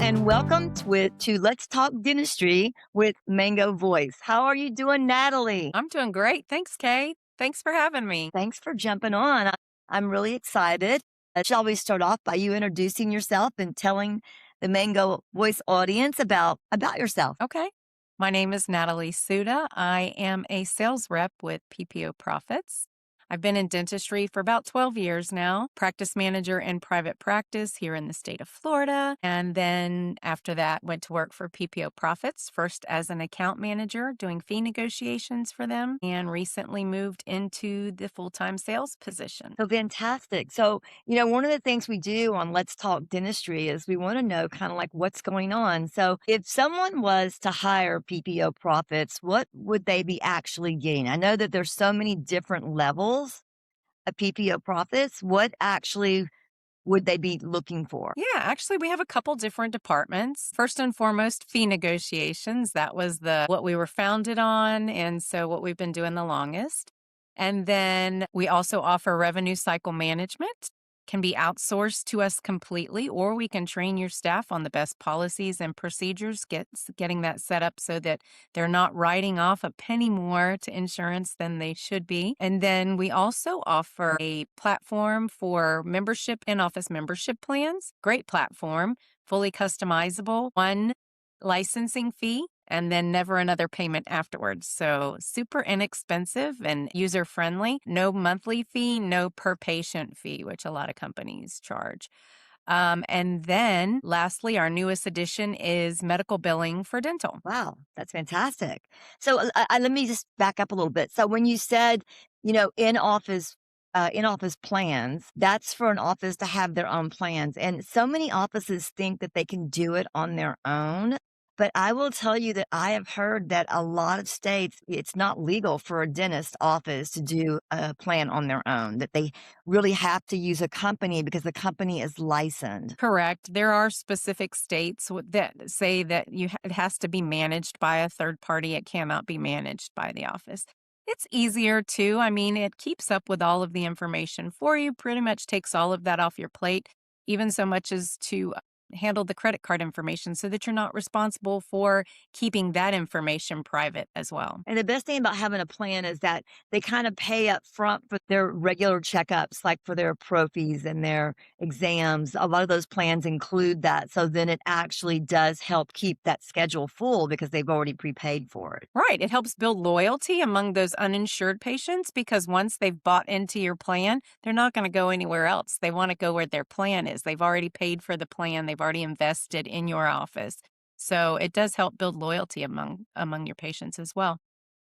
and welcome to Let's Talk Dentistry with Mango Voice. How are you doing, Natalie? I'm doing great. Thanks, Kate. Thanks for having me. Thanks for jumping on. I'm really excited. Shall we start off by you introducing yourself and telling the Mango Voice audience about yourself? Okay. My name is Natalie Suda. I am a sales rep with PPO Profits. I've been in dentistry for about 12 years now, practice manager in private practice here in the state of Florida. And then after that, went to work for PPO Profits, first as an account manager doing fee negotiations for them, and recently moved into the full-time sales position. So fantastic. So, one of the things we do on Let's Talk Dentistry is we want to know kind of like what's going on. So, if someone was to hire PPO Profits, what would they be actually getting? I know that there's so many different levels of PPO Profits. What actually would they be looking for? Yeah, actually, we have a couple different departments. First and foremost, fee negotiations. That was the what we were founded on, and so what we've been doing the longest. And then we also offer revenue cycle management. Can be outsourced to us completely, or we can train your staff on the best policies and procedures, getting that set up so that they're not writing off a penny more to insurance than they should be. And then we also offer a platform for membership in office membership plans. Great platform, fully customizable, one licensing fee, and then never another payment afterwards. So super inexpensive and user friendly. No monthly fee, no per patient fee, which a lot of companies charge. And then lastly, our newest addition is medical billing for dental. Wow, that's fantastic. So let me just back up a little bit. So when you said, in office plans, that's for an office to have their own plans. And so many offices think that they can do it on their own. But I will tell you that I have heard that a lot of states, it's not legal for a dentist office to do a plan on their own, that they really have to use a company because the company is licensed. Correct. There are specific states that say that it has to be managed by a third party. It cannot be managed by the office. It's easier too. I mean, it keeps up with all of the information for you, pretty much takes all of that off your plate, even so much as to handle the credit card information so that you're not responsible for keeping that information private as well. And the best thing about having a plan is that they kind of pay up front for their regular checkups, like for their prophies and their exams. A lot of those plans include that. So then it actually does help keep that schedule full because they've already prepaid for it. Right. It helps build loyalty among those uninsured patients because once they've bought into your plan, they're not going to go anywhere else. They want to go where their plan is. They've already paid for the plan. They've already invested in your office. So it does help build loyalty among your patients as well.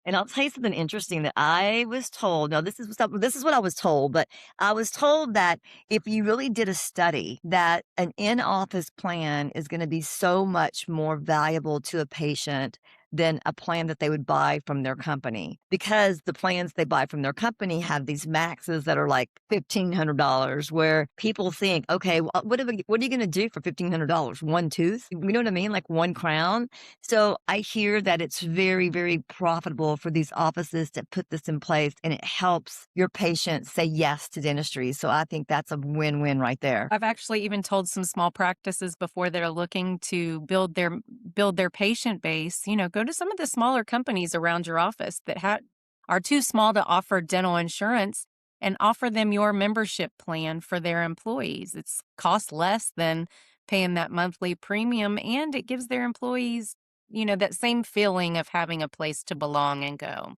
And I'll tell you something interesting that I was told. Now, this is what I was told, but I was told that if you really did a study, that an in-office plan is going to be so much more valuable to a patient than a plan that they would buy from their company, because the plans they buy from their company have these maxes that are like $1,500, where people think, okay, what are you going to do for $1,500? One tooth? You know what I mean? Like one crown. So I hear that it's very, very profitable for these offices to put this in place, and it helps your patients say yes to dentistry. So I think that's a win-win right there. I've actually even told some small practices before that are looking to build their patient base, go to some of the smaller companies around your office that are too small to offer dental insurance and offer them your membership plan for their employees. It's cost less than paying that monthly premium, and it gives their employees, that same feeling of having a place to belong and go.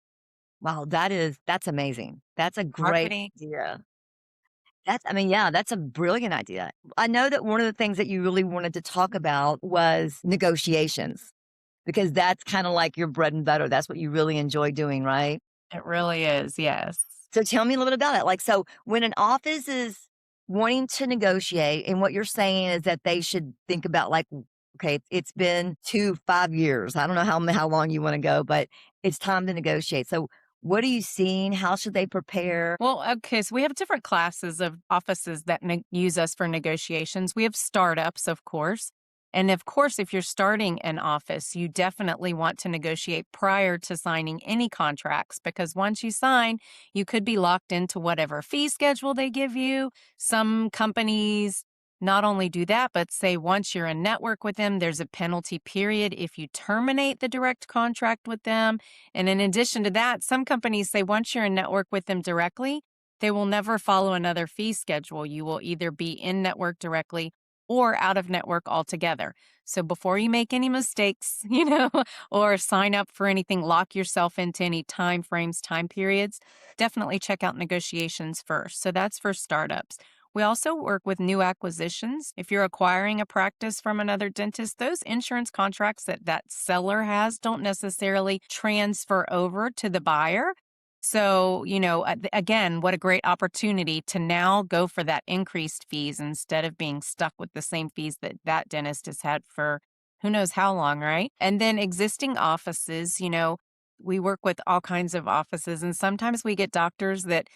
Wow, that's amazing. That's a great Marketing. idea. Yeah, that's a brilliant idea. I know that one of the things that you really wanted to talk about was negotiations, because that's kind of like your bread and butter. That's what you really enjoy doing, right? It really is, yes. So tell me a little bit about it. Like, so when an office is wanting to negotiate, and what you're saying is that they should think about, like, okay, it's been 5 years. I don't know how long you want to go, but it's time to negotiate. So what are you seeing? How should they prepare? Well, okay, so we have different classes of offices that use us for negotiations. We have startups, of course. And of course, if you're starting an office, you definitely want to negotiate prior to signing any contracts, because once you sign, you could be locked into whatever fee schedule they give you. Some companies not only do that, but say once you're in network with them, there's a penalty period if you terminate the direct contract with them. And in addition to that, some companies say once you're in network with them directly, they will never follow another fee schedule. You will either be in network directly or out of network altogether. So before you make any mistakes, or sign up for anything, lock yourself into any time frames, time periods, definitely check out negotiations first. So that's for startups. We also work with new acquisitions. If you're acquiring a practice from another dentist, those insurance contracts that that seller has don't necessarily transfer over to the buyer. So, again, what a great opportunity to now go for that increased fees instead of being stuck with the same fees that that dentist has had for who knows how long, right? And then existing offices, we work with all kinds of offices, and sometimes we get doctors that,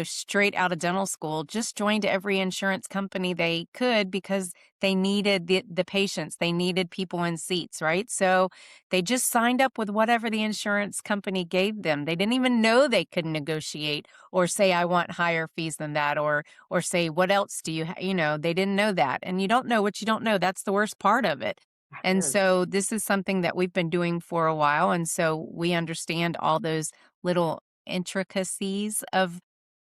straight out of dental school just joined every insurance company they could because they needed the patients, they needed people in seats, right? So they just signed up with whatever the insurance company gave them. They didn't even know they could negotiate or say I want higher fees than that, or say what else do you they didn't know that. And you don't know what you don't know. That's the worst part of it. And Is. so this is something that we've been doing for a while. And so we understand all those little intricacies of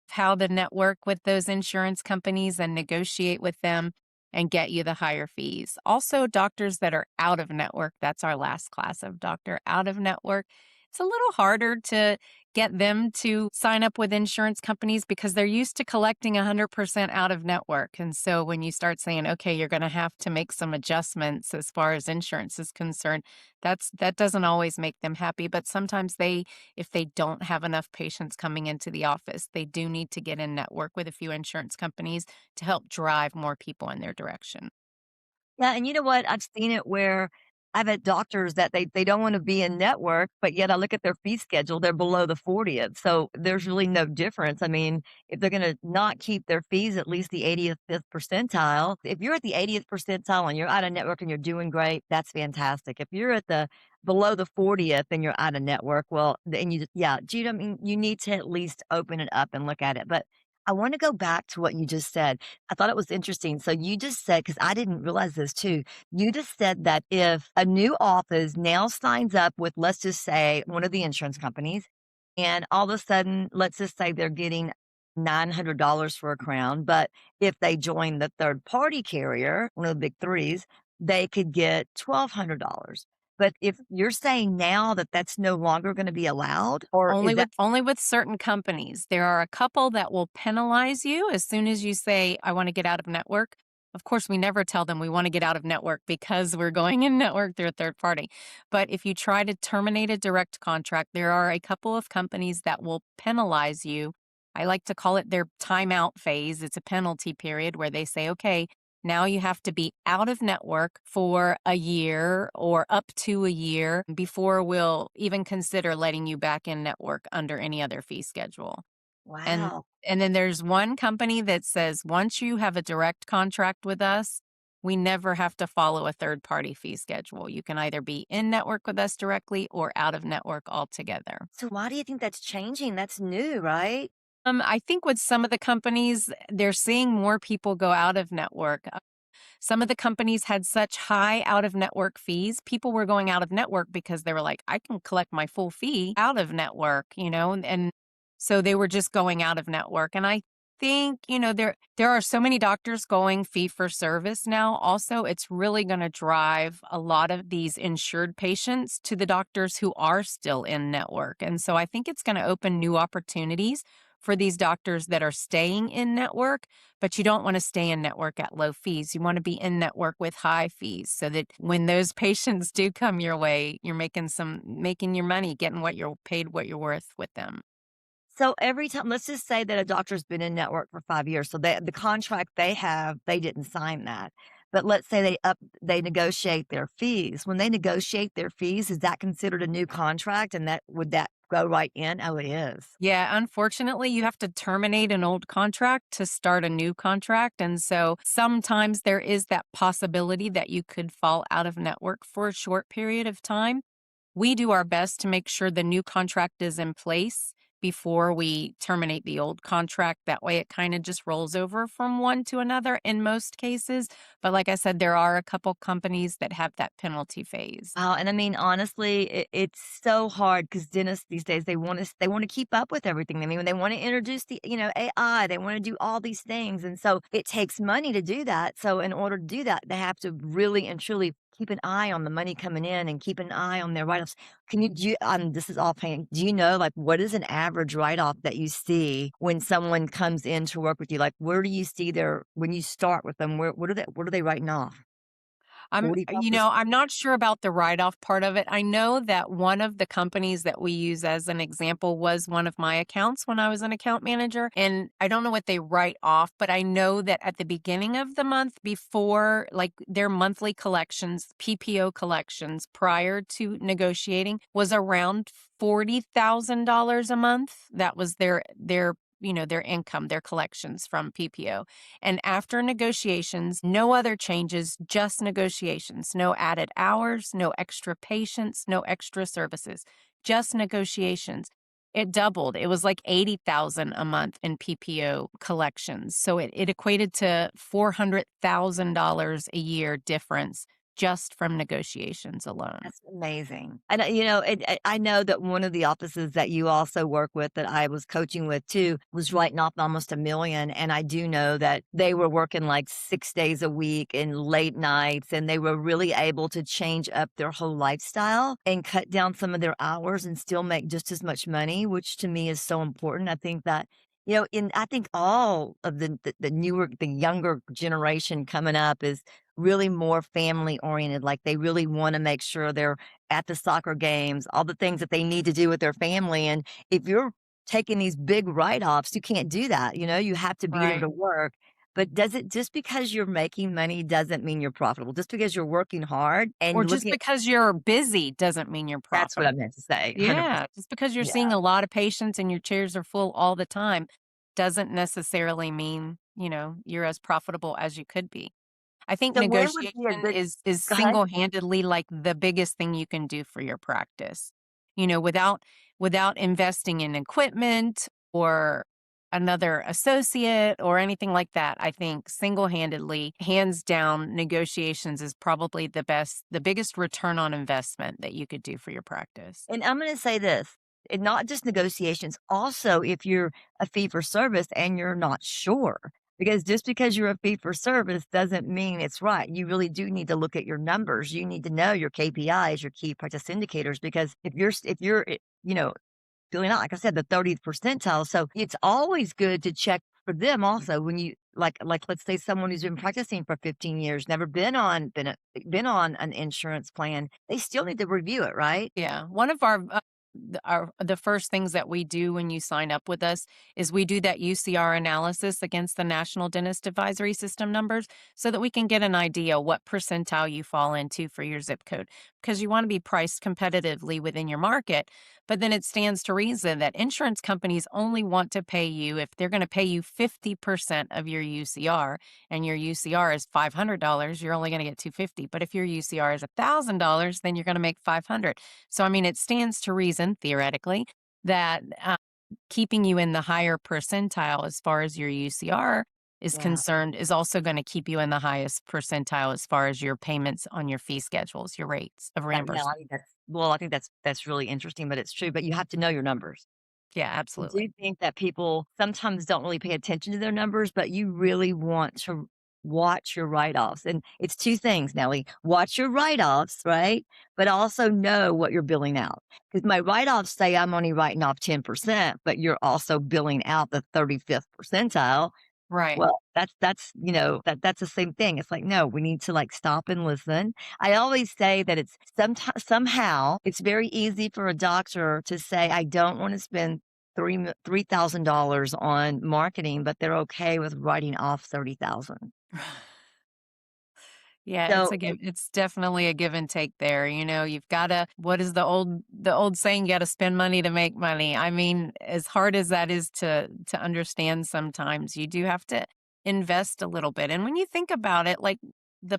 how to network with those insurance companies and negotiate with them and get you the higher fees. Also, doctors that are out of network, that's our last class of doctor out of network. It's a little harder to get them to sign up with insurance companies because they're used to collecting 100% out of network. And so when you start saying, okay, you're going to have to make some adjustments as far as insurance is concerned, that doesn't always make them happy. But sometimes if they don't have enough patients coming into the office, they do need to get in network with a few insurance companies to help drive more people in their direction. Yeah, and you know what? I've seen it where I've had doctors that they don't wanna be in network, but yet I look at their fee schedule, they're below the 40th, so there's really no difference. I mean, if they're gonna not keep their fees at least the 80th fifth percentile, if you're at the 80th percentile and you're out of network and you're doing great, that's fantastic. If you're at the below the 40th and you're out of network, well, then you just yeah, do you know what I mean? You need to at least open it up and look at it, but I wanna go back to what you just said. I thought it was interesting. So you just said, because I didn't realize this too, you just said that if a new office now signs up with, let's just say, one of the insurance companies, and all of a sudden, let's just say they're getting $900 for a crown, but if they join the third party carrier, one of the big threes, they could get $1,200. But if you're saying now that that's no longer going to be allowed, or is that Only with certain companies. There are a couple that will penalize you as soon as you say, "I wanna get out of network." Of course, we never tell them we wanna get out of network because we're going in network through a third party. But if you try to terminate a direct contract, there are a couple of companies that will penalize you. I like to call it their timeout phase. It's a penalty period where they say, "Okay, now you have to be out of network for a year or up to a year before we'll even consider letting you back in network under any other fee schedule." And wow? and then there's one company that says once you have a direct contract with us, we never have to follow a third party fee schedule. You can either be in network with us directly or out of network altogether. So why do you think that's changing? That's new, right? I think with some of the companies, they're seeing more people go out of network. Some of the companies had such high out of network fees. People were going out of network because they were like, I can collect my full fee out of network, and so they were just going out of network. And I think, there are so many doctors going fee for service now. Also, it's really going to drive a lot of these insured patients to the doctors who are still in network. And so I think it's going to open new opportunities for these doctors that are staying in network, but you don't want to stay in network at low fees. You want to be in network with high fees so that when those patients do come your way, you're making your money, getting what you're paid, what you're worth with them. So every time, let's just say that a doctor's been in network for 5 years. So the contract they have, they didn't sign that. But let's say they negotiate their fees. When they negotiate their fees, is that considered a new contract? And that would that go right in? Oh, it is. Yeah, unfortunately, you have to terminate an old contract to start a new contract. And so sometimes there is that possibility that you could fall out of network for a short period of time. We do our best to make sure the new contract is in place before we terminate the old contract. That way it kind of just rolls over from one to another in most cases. But like I said, there are a couple companies that have that penalty phase. Wow, and I mean, honestly, it's so hard because dentists these days, they wanna keep up with everything. I mean, they wanna introduce the, AI, they wanna do all these things, and so it takes money to do that. So in order to do that, they have to really and truly keep an eye on the money coming in and keep an eye on their write-offs. Can you do this is all paying, do you know, like, what is an average write-off that you see when someone comes in to work with you? Like, where do you see their when you start with them, what are they writing off? 45%? I'm not sure about the write-off part of it. I know that one of the companies that we use as an example was one of my accounts when I was an account manager. And I don't know what they write off, but I know that at the beginning of the month, before like their monthly collections, PPO collections prior to negotiating was around $40,000 a month. That was their income, their collections from PPO. And after negotiations, no other changes, just negotiations, no added hours, no extra patients, no extra services, just negotiations. It doubled. It was like 80,000 a month in PPO collections. So it equated to $400,000 a year difference just from negotiations alone. That's amazing. And, I know that one of the offices that you also work with that I was coaching with too was writing off almost 1,000,000. And I do know that they were working like 6 days a week and late nights, and they were really able to change up their whole lifestyle and cut down some of their hours and still make just as much money, which to me is so important. I think that, I think all of the younger generation coming up is really more family oriented. Like they really want to make sure they're at the soccer games, all the things that they need to do with their family. And if you're taking these big write offs, you can't do that. You have to be there Right. to work. But does it just because you're making money doesn't mean you're profitable? Just because you're working hard Or and just looking at because you're busy doesn't mean you're that's what I profitable. meant to say. Yeah, 100%. just because you're Yeah. seeing a lot of patients and your chairs are full all the time doesn't necessarily mean, you're as profitable as you could be. I think So where would be a negotiation good is go ahead? single-handedly like the biggest thing you can do for your practice. Without investing in equipment or another associate or anything like that, I think single-handedly, hands down, negotiations is probably the biggest return on investment that you could do for your practice. And I'm gonna say this, and not just negotiations, also if you're a fee for service and you're not sure, because just because you're a fee for service doesn't mean it's right. You really do need to look at your numbers. You need to know your KPIs, your key practice indicators, because if you're feeling out, like I said, the 30th percentile. So it's always good to check for them also when you like let's say someone who's been practicing for 15 years, never been on an insurance plan, they still need to review it, right? Yeah, one of the first things that we do when you sign up with us is we do that UCR analysis against the National Dentist Advisory System numbers so that we can get an idea what percentile you fall into for your zip code because you want to be priced competitively within your market. But then it stands to reason that insurance companies only want to pay you if they're going to pay you 50% of your UCR and your UCR is $500, you're only going to get 250. But if your UCR is $1,000, then you're going to make 500. So, I mean, it stands to reason, theoretically, that keeping you in the higher percentile as far as your UCR is Yeah. concerned is also going to keep you in the highest percentile as far as your payments on your fee schedules, your rates of No, I reimbursement. think that's really interesting, but it's true, but you have to know your numbers. Yeah, I absolutely. do think that people sometimes don't really pay attention to their numbers, but you really want to watch your write-offs, and it's 2 things, Nelly. Watch your write-offs, right? But also know what you're billing out. Because my write-offs say I'm only writing off 10%, but you're also billing out the 35th percentile. Right. Well, that's the same thing. It's like, no, we need to, like, stop and listen. I always say that it's somehow it's very easy for a doctor to say, "I don't wanna spend $3,000 on marketing," but they're okay with writing off 30,000. Yeah, So, it's definitely a give and take there. You've gotta what is the old saying, you gotta spend money to make money. I mean, as hard as that is to understand sometimes, you do have to invest a little bit. And when you think about it, like the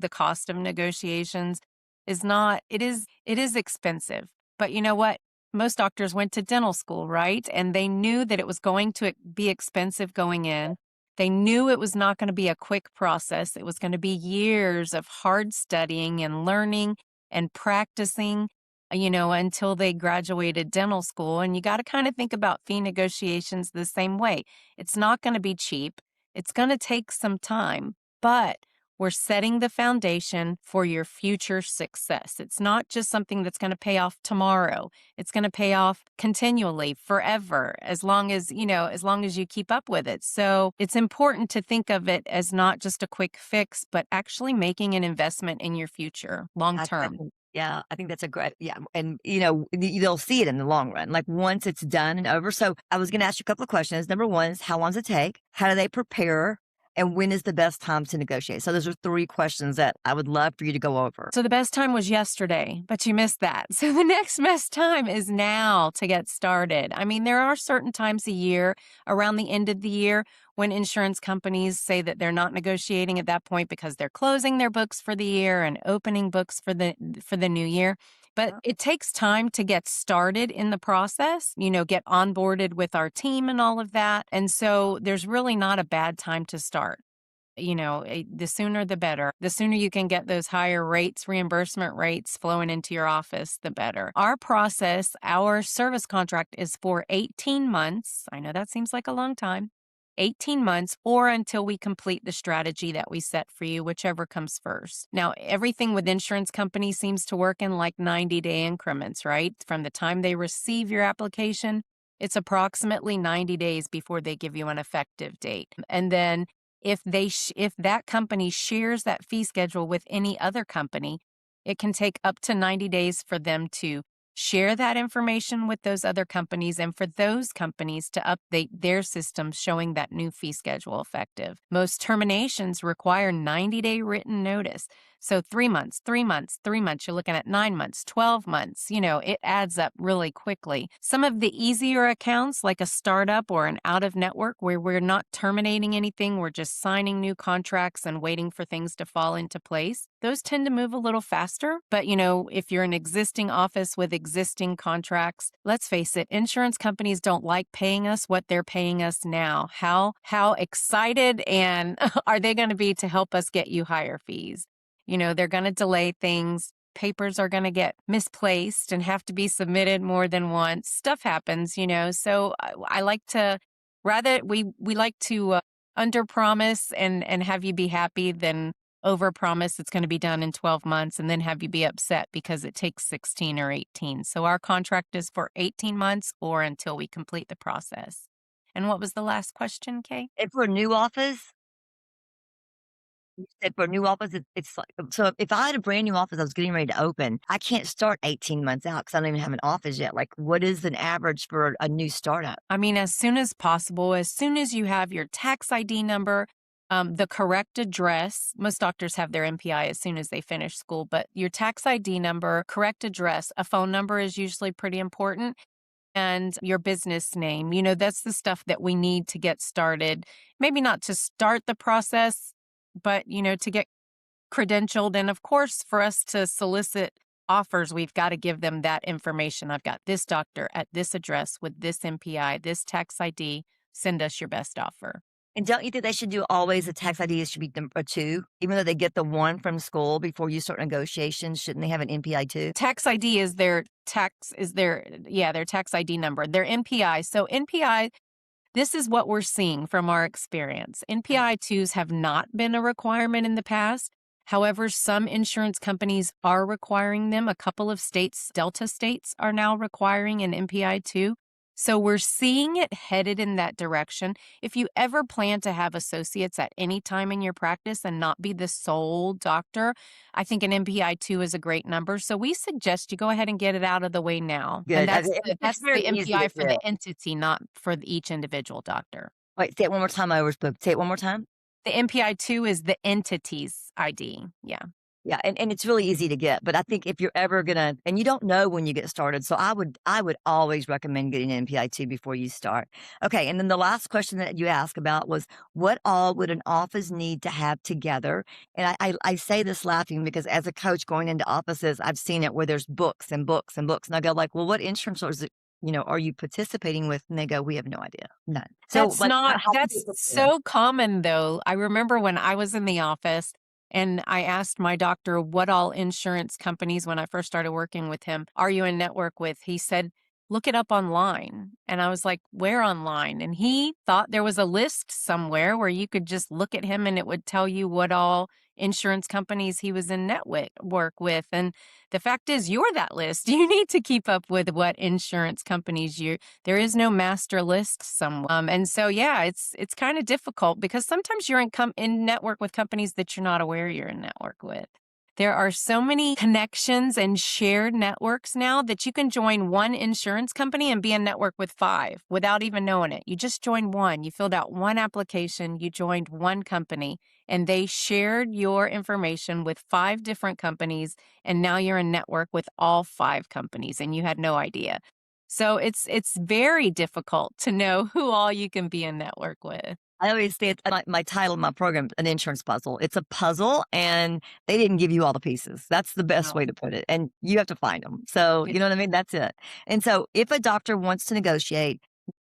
cost of negotiations is not it is expensive. But you know what? most doctors went to dental school, right? And they knew that it was going to be expensive going in. They knew it was not going to be a quick process. It was going to be years of hard studying and learning and practicing, until they graduated dental school. And you got to kind of think about fee negotiations the same way. It's not going to be cheap. It's going to take some time, but we're setting the foundation for your future success. It's not just something that's going to pay off tomorrow. It's going to pay off continually forever, as long as you keep up with it. So it's important to think of it as not just a quick fix, but actually making an investment in your future long I term. think yeah, I think that's a great yeah, and, they'll see it in the long run, like, once it's done and over. So, I was gonna ask you a couple of questions. Number 1 is how long does it take? How do they prepare? And when is the best time to negotiate? So, those are 3 questions that I would love for you to go over. So the best time was yesterday, but you missed that. So the next best time is now to get started. I mean, there are certain times a year around the end of the year when insurance companies say that they're not negotiating at that point because they're closing their books for the year and opening books for the new year. But Uh, it takes time to get started in the process, get onboarded with our team and all of that. And so there's really not a bad time to start. The sooner the better. The sooner you can get those higher rates, reimbursement rates flowing into your office, the better. Our process, our service contract is for 18 months. I know that seems like a long time. 18 months or until we complete the strategy that we set for you, whichever comes first. Now, everything with insurance companies seems to work in like 90-day increments, right? From the time they receive your application, it's approximately 90 days before they give you an effective date. And then if that company shares that fee schedule with any other company, it can take up to 90 days for them to share that information with those other companies and for those companies to update their systems showing that new fee schedule effective. Most terminations require 90-day written notice. So 3 months, 3 months, 3 months, you're looking at 9 months, 12 months, it adds up really quickly. Some of the easier accounts, like a startup or an out of network where we're not terminating anything, we're just signing new contracts and waiting for things to fall into place, those tend to move a little faster. But, if you're an existing office with existing contracts, let's face it, insurance companies don't like paying us what they're paying us now. How excited and are they going to be to help us get you higher fees? They're going to delay things. Papers are going to get misplaced and have to be submitted more than once. Stuff happens, So I like to rather we like to under promise and have you be happy than over promise it's going to be done in 12 months and then have you be upset because it takes 16 or 18. So our contract is for 18 months or until we complete the process. And what was the last question, Kay? and for a new office, you said for a new office, it's like so if I had a brand new office I was getting ready to open, I can't start 18 months out because I don't even have an office yet. Like, what is an average for a new startup? I mean, as soon as possible, as soon as you have your tax ID number, the correct address. Most doctors have their MPI as soon as they finish school, but your tax ID number, correct address, a phone number is usually pretty important, and your business name. That's the stuff that we need to get started. Maybe not to start the process, but, to get credentialed. And of course, for us to solicit offers, we've got to give them that information. I've got this doctor at this address with this MPI, this tax ID. Send us your best offer. And don't you think they should do always a tax ID should be number 2? Even though they get the 1 from school before you start negotiations, shouldn't they have an NPI too? Tax ID is their tax ID number, their MPI. So NPI, this is what we're seeing from our experience. Okay. NPI 2s have not been a requirement in the past. However, some insurance companies are requiring them. A couple of states, Delta states, are now requiring an MPI 2. So we're seeing it headed in that direction. If you ever plan to have associates at any time in your practice and not be the sole doctor, I think an MPI 2 is a great number. So we suggest you go ahead and get it out of the way now. And Good. It's that's very the easy to MPI for do. the entity, not for each individual doctor. Wait, say it one more time, I overspoke. Say it one more time. The MPI 2 is the entity's ID. Yeah. Yeah, and it's really easy to get, but I think if you're ever gonna and you don't know when you get started, so I would always recommend getting an NPI-2 before you start. Okay, and then the last question that you asked about was, what all would an office need to have together? And I say this laughing because as a coach going into offices, I've seen it where there's books and books and books, and I go like, "Well, what insurance is it, are you participating with?" And they go, "We have no idea, none." So, That's like, not how to that's get prepared. so common, though. I remember when I was in the office and I asked my doctor what all insurance companies when I first started working with him, "Are you in network with?" He said, "Look it up online." And I was like, "Where online?" And he thought there was a list somewhere where you could just look at him and it would tell you what all insurance companies he was in network work with. And the fact is, you're that list. You need to keep up with what insurance companies you there is no master list somewhere. And so, yeah, it's kind of difficult because sometimes you're in network with companies that you're not aware you're in network with. There are so many connections and shared networks now that you can join one insurance company and be in network with five without even knowing it. You just joined one. You filled out one application. You joined one company, and they shared your information with five different companies. And now you're in network with all five companies, and you had no idea. So it's very difficult to know who all you can be in network with. I always say it's my title of my program, an insurance puzzle. It's a puzzle, and they didn't give you all the pieces. That's the best No. way to put it, and you have to find them. So, Yeah. you know what I mean? That's it. And so, if a doctor wants to negotiate,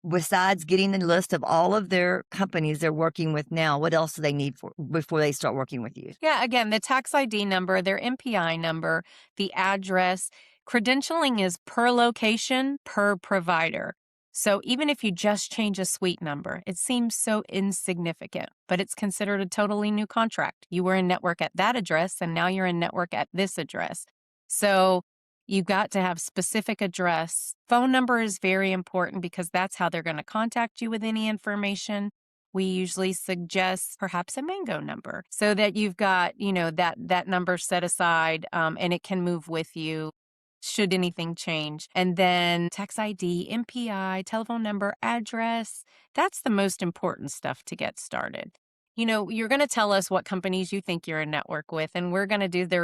besides getting the list of all of their companies they're working with now, what else do they need for before they start working with you? Yeah, again, the tax ID number, their MPI number, the address. Credentialing is per location, per provider. So even if you just change a suite number, it seems so insignificant, but it's considered a totally new contract. You were in network at that address, and now you're in network at this address. So you got to have specific address. Phone number is very important because that's how they're going to contact you with any information. We usually suggest perhaps a mango number so that you've got, that number set aside, and it can move with you should anything change. And then tax ID, MPI, telephone number, address. That's the most important stuff to get started. You're going to tell us what companies you think you're in network with, and we're going to do the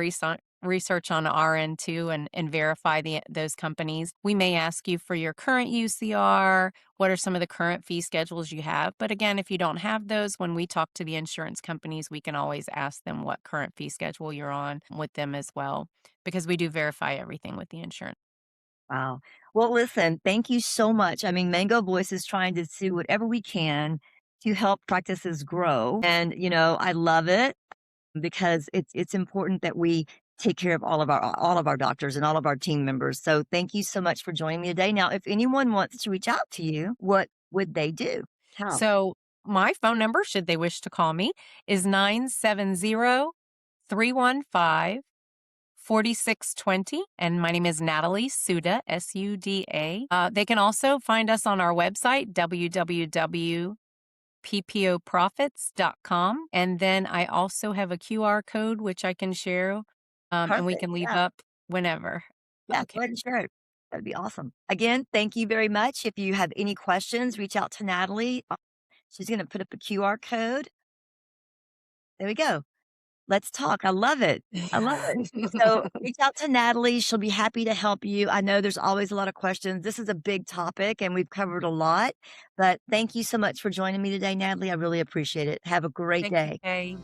research on our end too and verify those companies. We may ask you for your current UCR. What are some of the current fee schedules you have? But again, if you don't have those, when we talk to the insurance companies, we can always ask them what current fee schedule you're on with them as well, because we do verify everything with the insurance. Wow. Well, listen, thank you so much. I mean, Mango Voice is trying to do whatever we can to help practices grow, and, I love it because it's important that we take care of all of our doctors and all of our team members. So thank you so much for joining me today. Now, if anyone wants to reach out to you, what would they do? How? So my phone number, should they wish to call me, is 970-315-4620. And my name is Natalie Suda, Suda. They can also find us on our website, www.ppoprofits.com. And then I also have a QR code, which I can share, and we Perfect. can leave Yeah. up whenever. Yeah. Okay. Go ahead and share it. That'd be awesome. Again, thank you very much. If you have any questions, reach out to Natalie. She's going to put up a QR code. There we go. Let's talk. I love it. I love it. So reach out to Natalie. She'll be happy to help you. I know there's always a lot of questions. This is a big topic and we've covered a lot, but thank you so much for joining me today, Natalie. I really appreciate it. Have a great Thank you, day. Kay.